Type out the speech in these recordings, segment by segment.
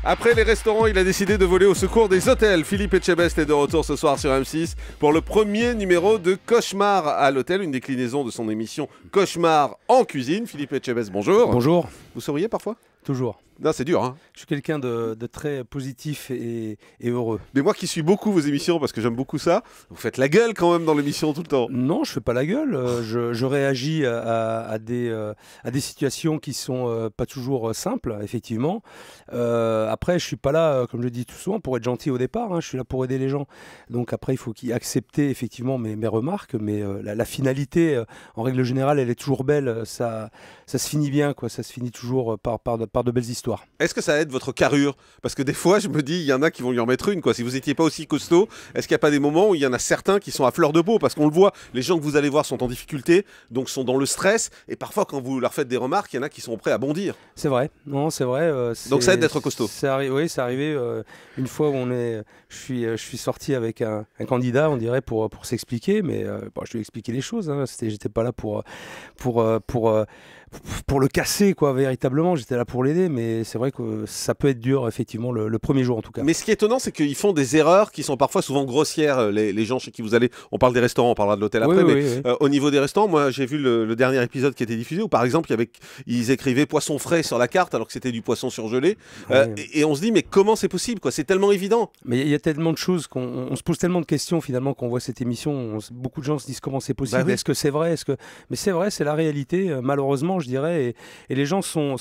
Après les restaurants, il a décidé de voler au secours des hôtels. Philippe Etchebest est de retour ce soir sur M6 pour le premier numéro de Cauchemar à l'hôtel, une déclinaison de son émission Cauchemar en cuisine. Philippe Etchebest, bonjour. Bonjour. Vous souriez parfois? Toujours. Non, c'est dur, hein. Je suis quelqu'un de très positif et heureux. Mais moi qui suis beaucoup vos émissions, parce que j'aime beaucoup ça, vous faites la gueule quand même dans l'émission tout le temps. Non, je fais pas la gueule. Je réagis à des situations qui sont pas toujours simples, effectivement. Après, je suis pas là, comme je dis tout souvent, pour être gentil au départ. Hein. Je suis là pour aider les gens. Donc après, il faut qu'ils acceptent effectivement mes remarques. Mais la finalité, en règle générale, elle est toujours belle. Ça se finit bien, quoi. Ça se finit toujours par de belles histoires. Est-ce que ça aide votre carrure? Parce que des fois, je me dis, il y en a qui vont lui en mettre une, quoi. Si vous n'étiez pas aussi costaud, est-ce qu'il n'y a pas des moments où il y en a certains qui sont à fleur de peau? Parce qu'on le voit, les gens que vous allez voir sont en difficulté, donc sont dans le stress. Et parfois, quand vous leur faites des remarques, il y en a qui sont prêts à bondir. C'est vrai, non, c'est vrai. Donc ça aide d'être costaud. Oui, c'est arrivé une fois où je suis sorti avec un candidat, on dirait, pour s'expliquer, mais bon, je lui ai expliqué les choses. Hein. J'étais pas là pour le casser, quoi, véritablement. J'étais là pour l'aider, mais c'est vrai que ça peut être dur, effectivement, le premier jour en tout cas. Mais ce qui est étonnant, c'est qu'ils font des erreurs qui sont parfois souvent grossières, les gens chez qui vous allez. On parle des restaurants, on parlera de l'hôtel après, mais au niveau des restaurants, moi j'ai vu le dernier épisode qui était diffusé où par exemple ils écrivaient poisson frais sur la carte alors que c'était du poisson surgelé. Et on se dit, mais comment c'est possible, quoi? C'est tellement évident. Mais il y a tellement de choses on se pose tellement de questions finalement quand on voit cette émission. Beaucoup de gens se disent comment c'est possible. Bah oui. Est-ce que c'est vrai? Mais c'est vrai, c'est la réalité, malheureusement, je dirais. Et les gens sont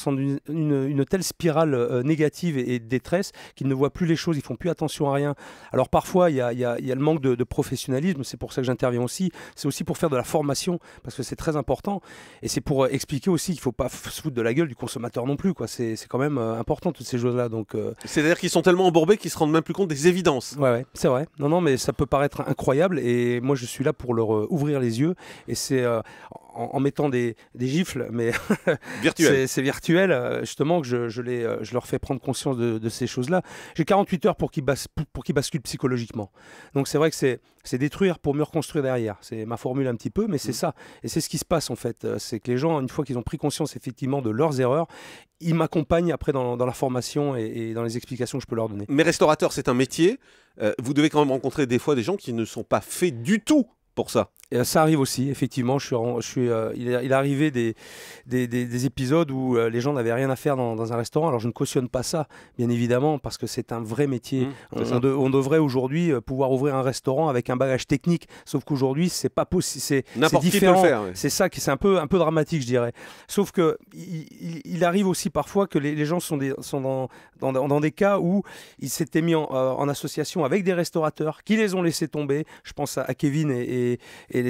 une telle spirale négative et de détresse qu'ils ne voient plus les choses, ils font plus attention à rien. Alors parfois, il y a le manque de professionnalisme, c'est pour ça que j'interviens aussi. C'est aussi pour faire de la formation, parce que c'est très important. Et c'est pour expliquer aussi qu'il ne faut pas se foutre de la gueule du consommateur non plus, quoi. C'est quand même important, toutes ces choses-là. C'est-à-dire qu'ils sont tellement embourbés qu'ils se rendent même plus compte des évidences. Ouais, c'est vrai. Non, mais ça peut paraître incroyable. Et moi, je suis là pour leur ouvrir les yeux. Et c'est en mettant des gifles, mais c'est virtuel, justement, que je leur fais prendre conscience de ces choses-là. J'ai 48 heures pour qu'ils basculent psychologiquement. Donc c'est vrai que c'est détruire pour mieux reconstruire derrière. C'est ma formule un petit peu, mais c'est ça. Et c'est ce qui se passe en fait. C'est que les gens, une fois qu'ils ont pris conscience effectivement de leurs erreurs, ils m'accompagnent après dans la formation et dans les explications que je peux leur donner. Mais restaurateur, c'est un métier. Vous devez quand même rencontrer des fois des gens qui ne sont pas faits du tout pour ça. Et ça arrive aussi, effectivement. Il est arrivé des épisodes où les gens n'avaient rien à faire dans un restaurant. Alors je ne cautionne pas ça, bien évidemment, parce que c'est un vrai métier. On devrait aujourd'hui pouvoir ouvrir un restaurant avec un bagage technique, sauf qu'aujourd'hui c'est pas possible. C'est différent. C'est ça qui c'est un peu dramatique, je dirais. Sauf que il arrive aussi parfois que les gens sont dans des cas où ils s'étaient mis en association avec des restaurateurs qui les ont laissés tomber. Je pense à Kevin et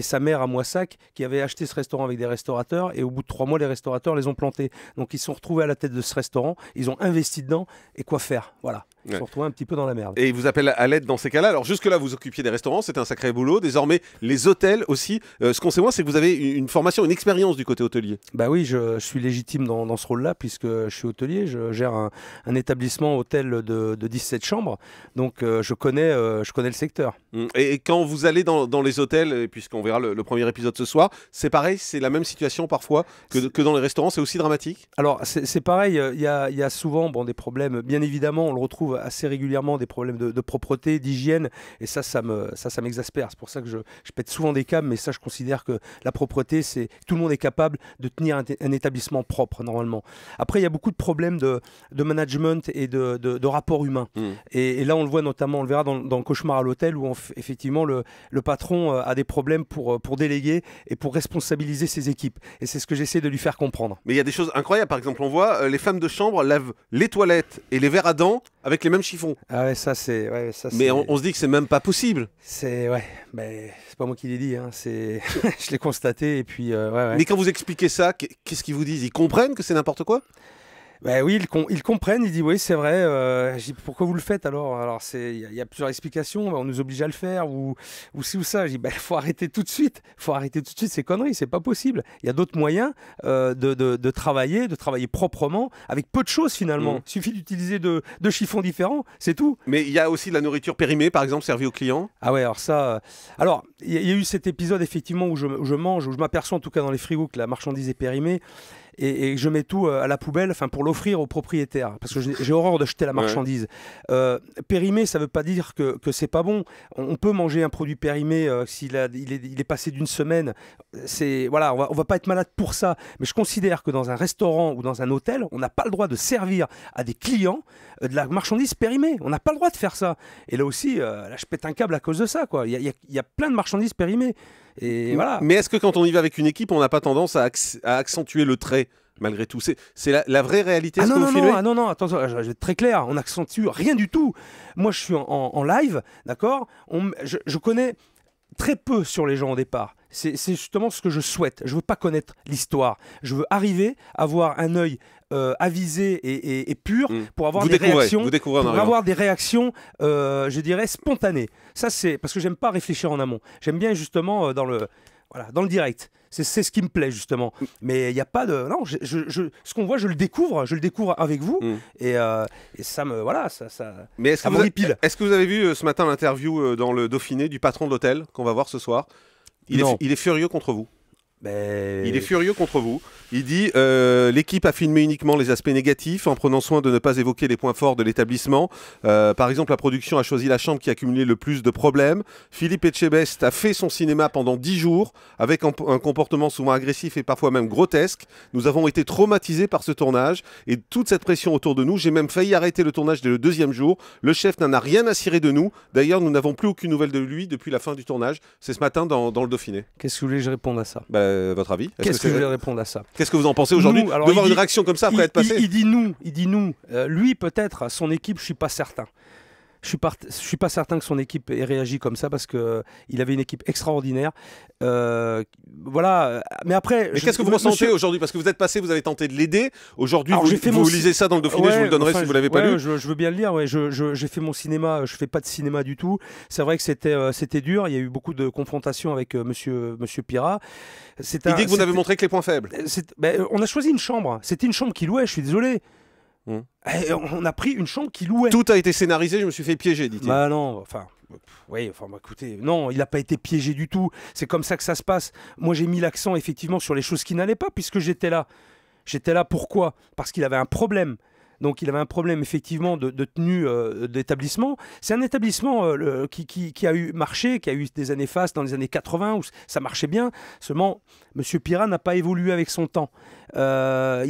sa mère à Moissac qui avait acheté ce restaurant avec des restaurateurs et au bout de 3 mois les restaurateurs les ont plantés. Donc ils se sont retrouvés à la tête de ce restaurant, ils ont investi dedans et quoi faire, voilà. Ils se sont retrouvés un petit peu dans la merde. Et ils vous appellent à l'aide dans ces cas-là. Alors jusque-là vous occupiez des restaurants, c'était un sacré boulot. Désormais les hôtels aussi. Ce qu'on sait moi c'est que vous avez une formation, une expérience du côté hôtelier. Bah oui, je suis légitime dans ce rôle-là puisque je suis hôtelier, je gère un établissement hôtel de 17 chambres. Donc je connais le secteur. Et quand vous allez dans les hôtels, puisqu'on verra le premier épisode ce soir, c'est pareil, c'est la même situation parfois que dans les restaurants, c'est aussi dramatique? Alors c'est pareil, il y a souvent des problèmes, bien évidemment, on le retrouve assez régulièrement, des problèmes de propreté, d'hygiène, et ça m'exaspère. C'est pour ça que je pète souvent des câbles, mais ça je considère que la propreté, tout le monde est capable de tenir un établissement propre normalement. Après il y a beaucoup de problèmes de management et de rapport humain. Et là on le voit notamment, on le verra dans Cauchemar à l'hôtel où effectivement le patron a des problèmes pour déléguer et pour responsabiliser ses équipes. Et c'est ce que j'essaie de lui faire comprendre. Mais il y a des choses incroyables. Par exemple, on voit les femmes de chambre lavent les toilettes et les verres à dents avec les mêmes chiffons. Ah ouais, ça c'est... Mais on se dit que c'est même pas possible. C'est pas moi qui l'ai dit, hein. Je l'ai constaté et puis... Mais quand vous expliquez ça, qu'est-ce qu'ils vous disent? Ils comprennent que c'est n'importe quoi? Ben oui, ils comprennent, ils disent oui c'est vrai, je dis pourquoi vous le faites alors il y a plusieurs explications, on nous oblige à le faire ou ci ou ça, je dis faut arrêter tout de suite ces conneries, c'est pas possible, il y a d'autres moyens de travailler proprement avec peu de choses finalement, il suffit d'utiliser deux chiffons différents, c'est tout. Mais il y a aussi de la nourriture périmée par exemple servie aux clients. Ah ouais, alors ça, il y a eu cet épisode effectivement où je mange, où je m'aperçois en tout cas dans les frigos que la marchandise est périmée. et je mets tout à la poubelle, enfin pour l'offrir aux propriétaires, parce que j'ai horreur de jeter la marchandise. Périmé, ça veut pas dire que c'est pas bon. On peut manger un produit périmé s'il il est passé d'une semaine. Voilà, on va pas être malade pour ça. Mais je considère que dans un restaurant ou dans un hôtel, on n'a pas le droit de servir à des clients de la marchandise périmée. On n'a pas le droit de faire ça. Et là aussi, là, je pète un câble à cause de ça, quoi. Il y a plein de marchandises périmées. Et voilà. Mais est-ce que quand on y va avec une équipe, on n'a pas tendance à accentuer le trait malgré tout? C'est la vraie réalité? Non, attends, je vais être très clair, on n'accentue rien du tout. Moi, je suis en live, d'accord, je connais très peu sur les gens au départ. C'est justement ce que je souhaite. Je veux pas connaître l'histoire. Je veux arriver à avoir un œil avisé et pur pour avoir des réactions. Je dirais spontanées. Ça, c'est parce que j'aime pas réfléchir en amont. J'aime bien justement dans le direct. C'est ce qui me plaît justement. Mais il n'y a pas de... Non, ce qu'on voit, je le découvre avec vous. Et ça me... Voilà, ça mais est-ce que vous avez vu ce matin l'interview dans le Dauphiné du patron de l'hôtel qu'on va voir ce soir? Il est furieux contre vous. Il est furieux contre vous. Il dit l'équipe a filmé uniquement les aspects négatifs en prenant soin de ne pas évoquer les points forts de l'établissement. Par exemple, la production a choisi la chambre qui a accumulé le plus de problèmes. Philippe Etchebest a fait son cinéma pendant 10 jours avec un comportement souvent agressif et parfois même grotesque. Nous avons été traumatisés par ce tournage et toute cette pression autour de nous. J'ai même failli arrêter le tournage dès le 2e jour. Le chef n'en a rien à cirer de nous. D'ailleurs, nous n'avons plus aucune nouvelle de lui depuis la fin du tournage. C'est ce matin dans le Dauphiné. Qu'est-ce que vous voulez que je réponde à ça? Votre avis? Qu'est-ce que je vais répondre à ça? Qu'est-ce que vous en pensez aujourd'hui de voir une réaction comme ça après être passé? Il dit nous. Lui peut-être, son équipe, je suis pas certain. Je suis pas certain que son équipe ait réagi comme ça parce que il avait une équipe extraordinaire. Voilà. Mais après, qu'est-ce que vous ressentez aujourd'hui? Parce que vous êtes passé, vous avez tenté de l'aider. Aujourd'hui, vous lisez ça dans le Dauphiné. Je vous le donnerai si vous l'avez pas lu. Je veux bien le lire. Ouais. J'ai fait mon cinéma. Je fais pas de cinéma du tout. C'est vrai que c'était dur. Il y a eu beaucoup de confrontations avec Monsieur Pirat. Il dit que vous n'avez montré que les points faibles. On a choisi une chambre. C'était une chambre qui louait. Je suis désolé. On a pris une chambre qui louait. Tout a été scénarisé, je me suis fait piéger, dit-il. Bah non, écoutez, non, il n'a pas été piégé du tout. C'est comme ça que ça se passe. Moi, j'ai mis l'accent effectivement sur les choses qui n'allaient pas, puisque j'étais là. J'étais là pourquoi? Parce qu'il avait un problème. Donc il avait un problème effectivement de tenue d'établissement. C'est un établissement qui a eu marché, qui a eu des années fastes dans les années 80 où ça marchait bien. Seulement, Monsieur Pirat n'a pas évolué avec son temps. Il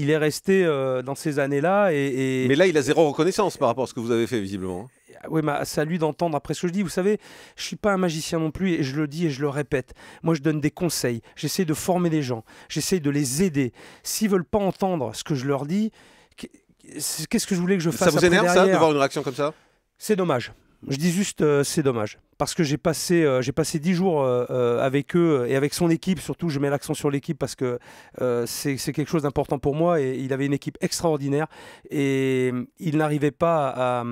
est resté dans ces années-là. Mais là, il a zéro reconnaissance par rapport à ce que vous avez fait visiblement. Oui, mais c'est à lui d'entendre après ce que je dis. Vous savez, je ne suis pas un magicien non plus et je le dis et je le répète. Moi, je donne des conseils. J'essaie de former les gens. J'essaie de les aider. S'ils ne veulent pas entendre ce que je leur dis... Qu'est-ce que je voulais que je fasse? Ça vous énerve ça, de voir une réaction comme ça? C'est dommage. Je dis juste c'est dommage. Parce que j'ai passé 10 jours avec eux et avec son équipe. Surtout, je mets l'accent sur l'équipe parce que c'est quelque chose d'important pour moi. Et il avait une équipe extraordinaire. Et il n'arrivait pas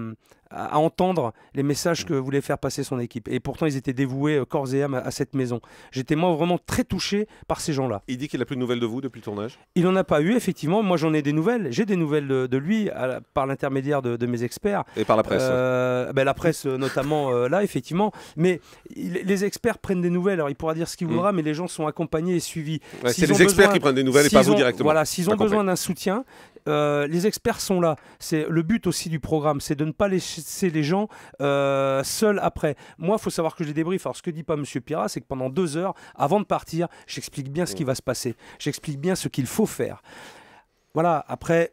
à entendre les messages que voulait faire passer son équipe. Et pourtant, ils étaient dévoués corps et âme à cette maison. J'étais moi vraiment très touché par ces gens-là. Il dit qu'il n'a plus de nouvelles de vous depuis le tournage? Il n'en a pas eu, effectivement. Moi, j'en ai des nouvelles. J'ai des nouvelles de lui par l'intermédiaire de mes experts. Et par la presse? La presse, notamment, là, effectivement. Mais les experts prennent des nouvelles. Alors, il pourra dire ce qu'il voudra, mais les gens sont accompagnés et suivis. C'est les experts qui prennent des nouvelles et pas vous directement. Voilà, s'ils ont besoin d'un soutien, les experts sont là. C'est le but aussi du programme, c'est de ne pas laisser les gens seuls après. Moi, il faut savoir que je les débriefe. Alors, ce que dit pas Monsieur Pirat, c'est que pendant 2 heures, avant de partir, j'explique bien ce qui va se passer. J'explique bien ce qu'il faut faire. Voilà, après...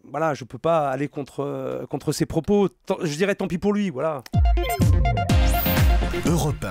Voilà, je ne peux pas aller contre ses propos. Je dirais tant pis pour lui, voilà. Europe